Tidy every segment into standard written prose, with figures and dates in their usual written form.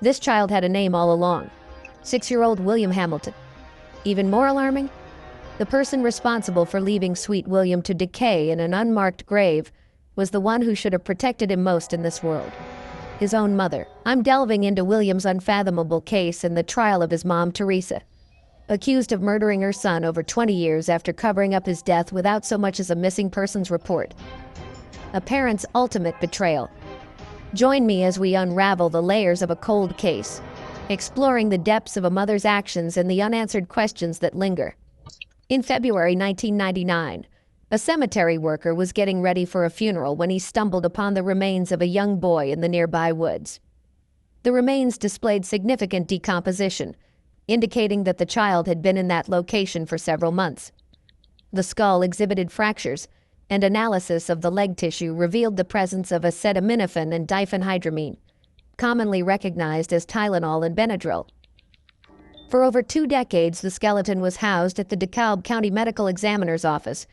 This child had a name all along: 6-year-old William Hamilton. Even more alarming? The person responsible for leaving sweet William to decay in an unmarked grave was the one who should have protected him most in this world: his own mother. I'm delving into William's unfathomable case and the trial of his mom, Teresa, accused of murdering her son over 20 years after covering up his death without so much as a missing persons report. A parent's ultimate betrayal. Join me as we unravel the layers of a cold case, exploring the depths of a mother's actions and the unanswered questions that linger. In February 1999, a cemetery worker was getting ready for a funeral when he stumbled upon the remains of a young boy in the nearby woods. The remains displayed significant decomposition, indicating that the child had been in that location for several months. The skull exhibited fractures, and analysis of the leg tissue revealed the presence of acetaminophen and diphenhydramine, commonly recognized as Tylenol and Benadryl. For over 2 decades, the skeleton was housed at the DeKalb County Medical Examiner's office,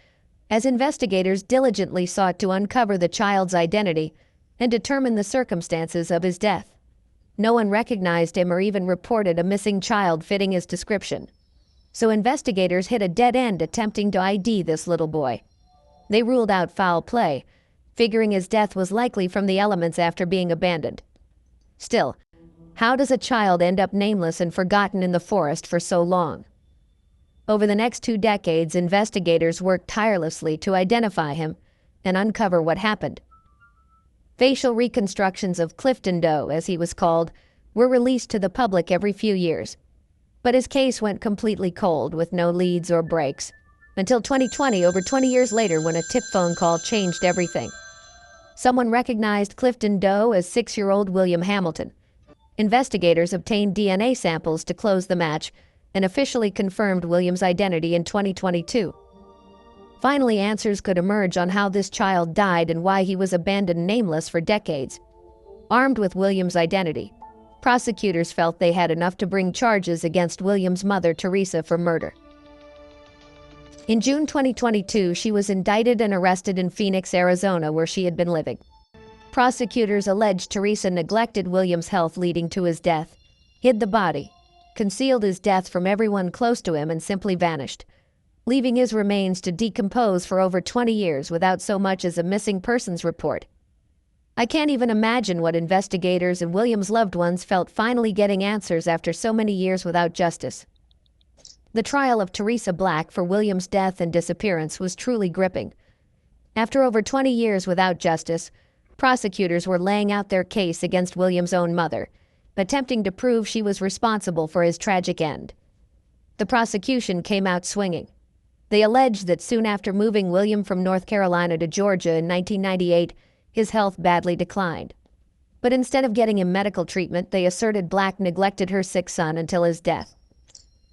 as investigators diligently sought to uncover the child's identity and determine the circumstances of his death. No one recognized him or even reported a missing child fitting his description. So investigators hit a dead end attempting to ID this little boy. They ruled out foul play, figuring his death was likely from the elements after being abandoned. Still, how does a child end up nameless and forgotten in the forest for so long? Over the next 2 decades, investigators worked tirelessly to identify him and uncover what happened. Facial reconstructions of Clifton Doe, as he was called, were released to the public every few years. But his case went completely cold, with no leads or breaks, until 2020, over 20 years later, when a tip phone call changed everything. Someone recognized Clifton Doe as 6-year-old William Hamilton. Investigators obtained DNA samples to close the match and officially confirmed William's identity in 2022. Finally, answers could emerge on how this child died and why he was abandoned nameless for decades. Armed with William's identity, prosecutors felt they had enough to bring charges against William's mother, Teresa, for murder. In June 2022, she was indicted and arrested in Phoenix, Arizona, where she had been living. Prosecutors alleged Teresa neglected William's health leading to his death, hid the body, concealed his death from everyone close to him, and simply vanished, leaving his remains to decompose for over 20 years without so much as a missing persons report. I can't even imagine what investigators and William's loved ones felt finally getting answers after so many years without justice. The trial of Teresa Black for William's death and disappearance was truly gripping. After over 20 years without justice, prosecutors were laying out their case against William's own mother, attempting to prove she was responsible for his tragic end. The prosecution came out swinging. They alleged that soon after moving William from North Carolina to Georgia in 1998, his health badly declined. But instead of getting him medical treatment, they asserted Black neglected her sick son until his death.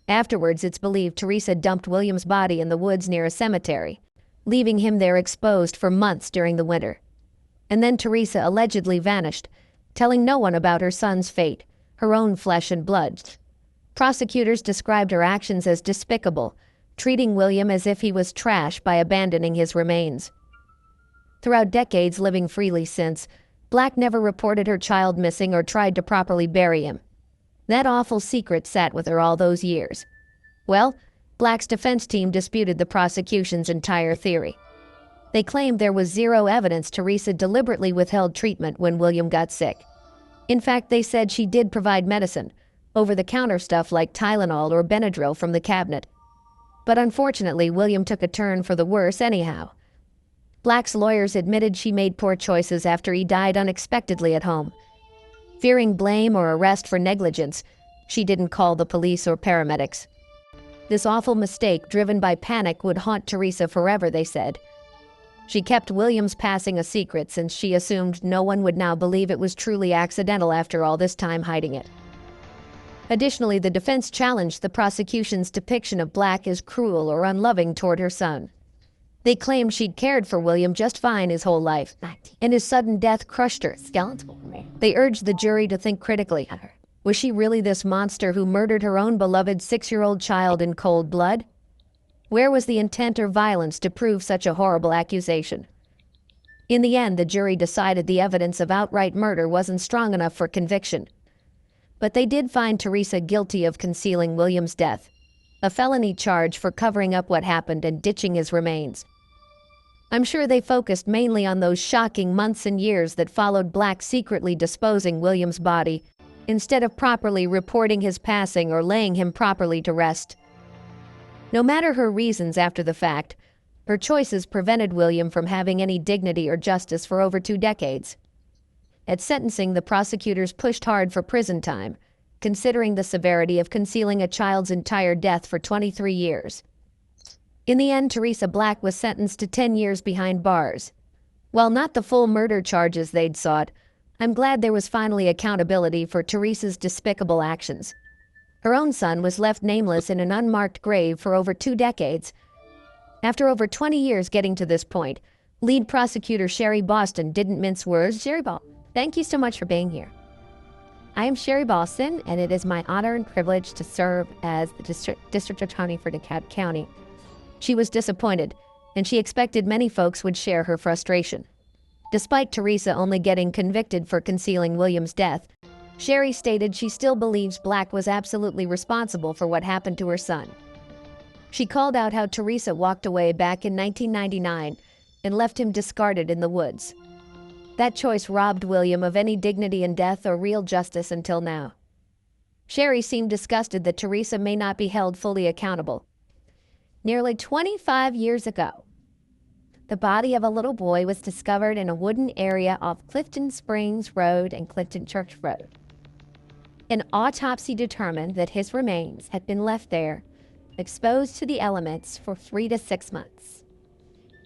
Afterwards, it's believed Teresa dumped William's body in the woods near a cemetery, leaving him there exposed for months during the winter. And then Teresa allegedly vanished, telling no one about her son's fate, her own flesh and blood. Prosecutors described her actions as despicable, treating William as if he was trash by abandoning his remains. Throughout decades living freely since, Black never reported her child missing or tried to properly bury him. That awful secret sat with her all those years. Well, Black's defense team disputed the prosecution's entire theory. They claimed there was zero evidence Teresa deliberately withheld treatment when William got sick. In fact, they said she did provide medicine, over-the-counter stuff like Tylenol or Benadryl from the cabinet. But unfortunately, William took a turn for the worse anyhow. Black's lawyers admitted she made poor choices after he died unexpectedly at home. Fearing blame or arrest for negligence, she didn't call the police or paramedics. This awful mistake, driven by panic, would haunt Teresa forever, they said. She kept William's passing a secret since she assumed no one would now believe it was truly accidental after all this time hiding it. Additionally, the defense challenged the prosecution's depiction of Black as cruel or unloving toward her son. They claimed she'd cared for William just fine his whole life, and his sudden death crushed her. They urged the jury to think critically. Was she really this monster who murdered her own beloved 6-year-old child in cold blood? Where was the intent or violence to prove such a horrible accusation? In the end, the jury decided the evidence of outright murder wasn't strong enough for conviction. But they did find Teresa guilty of concealing William's death, a felony charge for covering up what happened and ditching his remains. I'm sure they focused mainly on those shocking months and years that followed Black secretly disposing William's body, instead of properly reporting his passing or laying him properly to rest. No matter her reasons after the fact, her choices prevented William from having any dignity or justice for over 2 decades. At sentencing, the prosecutors pushed hard for prison time, considering the severity of concealing a child's entire death for 23 years. In the end, Teresa Black was sentenced to 10 years behind bars. While not the full murder charges they'd sought, I'm glad there was finally accountability for Teresa's despicable actions. Her own son was left nameless in an unmarked grave for over 2 decades. After over 20 years getting to this point, lead prosecutor Sherry Boston didn't mince words. Sherry thank you so much for being here. I am Sherry Boston, and it is my honor and privilege to serve as the district attorney for DeKalb County. She was disappointed, and she expected many folks would share her frustration. Despite Teresa only getting convicted for concealing William's death, Sherry stated she still believes Black was absolutely responsible for what happened to her son. She called out how Teresa walked away back in 1999 and left him discarded in the woods. That choice robbed William of any dignity in death or real justice until now. Sherry seemed disgusted that Teresa may not be held fully accountable. Nearly 25 years ago, the body of a little boy was discovered in a wooded area off Clifton Springs Road and Clifton Church Road. An autopsy determined that his remains had been left there, exposed to the elements for 3 to 6 months.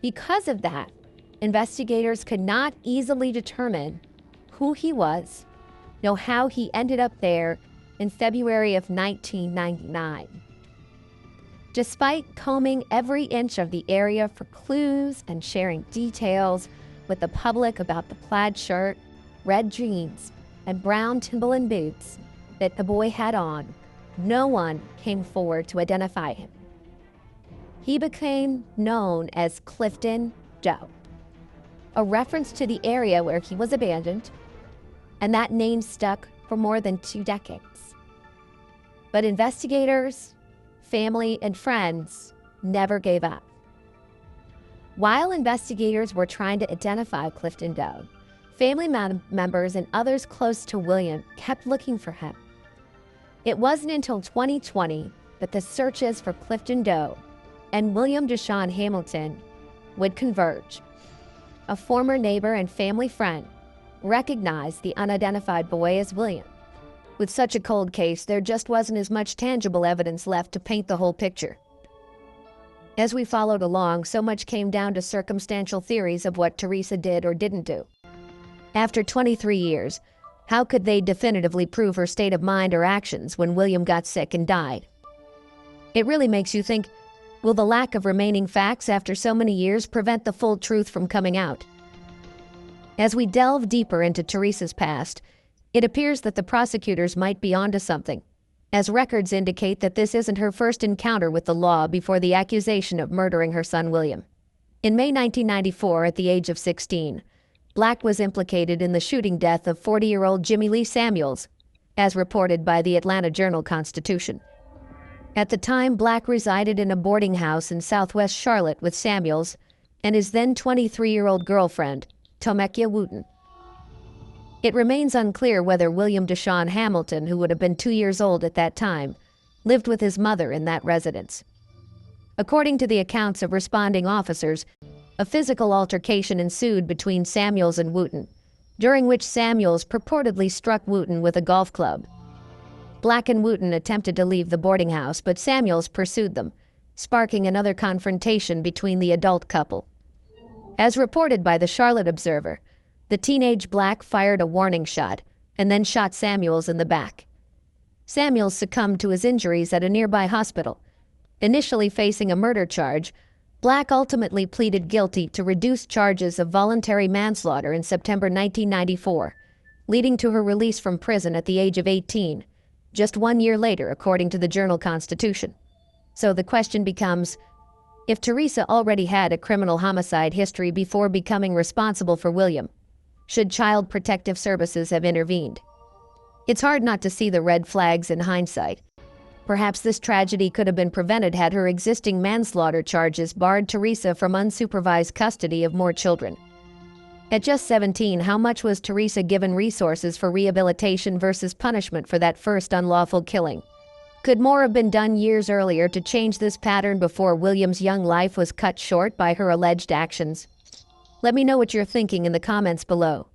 Because of that, investigators could not easily determine who he was, nor how he ended up there in February of 1999. Despite combing every inch of the area for clues and sharing details with the public about the plaid shirt, red jeans, and brown Timberland boots that the boy had on, no one came forward to identify him. He became known as Clifton Joe, a reference to the area where he was abandoned, and that name stuck for more than 2 decades. But investigators, family, and friends never gave up. While investigators were trying to identify Clifton Doe, family members and others close to William kept looking for him. It wasn't until 2020 that the searches for Clifton Doe and William Deshaun Hamilton would converge. A former neighbor and family friend recognized the unidentified boy as William. With such a cold case, there just wasn't as much tangible evidence left to paint the whole picture. As we followed along, so much came down to circumstantial theories of what Teresa did or didn't do. After 23 years, how could they definitively prove her state of mind or actions when William got sick and died? It really makes you think, will the lack of remaining facts after so many years prevent the full truth from coming out? As we delve deeper into Teresa's past, it appears that the prosecutors might be onto something, as records indicate that this isn't her first encounter with the law before the accusation of murdering her son William. In May 1994, at the age of 16, Black was implicated in the shooting death of 40-year-old Jimmy Lee Samuels, as reported by the Atlanta Journal-Constitution. At the time, Black resided in a boarding house in southwest Charlotte with Samuels and his then 23-year-old girlfriend, Tomekia Wooten. It remains unclear whether William Deshaun Hamilton, who would have been 2 years old at that time, lived with his mother in that residence. According to the accounts of responding officers, a physical altercation ensued between Samuels and Wooten, during which Samuels purportedly struck Wooten with a golf club. Black and Wooten attempted to leave the boarding house, but Samuels pursued them, sparking another confrontation between the adult couple. As reported by the Charlotte Observer, the teenage Black fired a warning shot and then shot Samuels in the back. Samuels succumbed to his injuries at a nearby hospital. Initially facing a murder charge, Black ultimately pleaded guilty to reduced charges of voluntary manslaughter in September 1994, leading to her release from prison at the age of 18, just 1 year later, according to the Journal-Constitution. So the question becomes, if Teresa already had a criminal homicide history before becoming responsible for William, should Child Protective Services have intervened? It's hard not to see the red flags in hindsight. Perhaps this tragedy could have been prevented had her existing manslaughter charges barred Teresa from unsupervised custody of more children. At just 17, how much was Teresa given resources for rehabilitation versus punishment for that first unlawful killing? Could more have been done years earlier to change this pattern before William's young life was cut short by her alleged actions? Let me know what you're thinking in the comments below.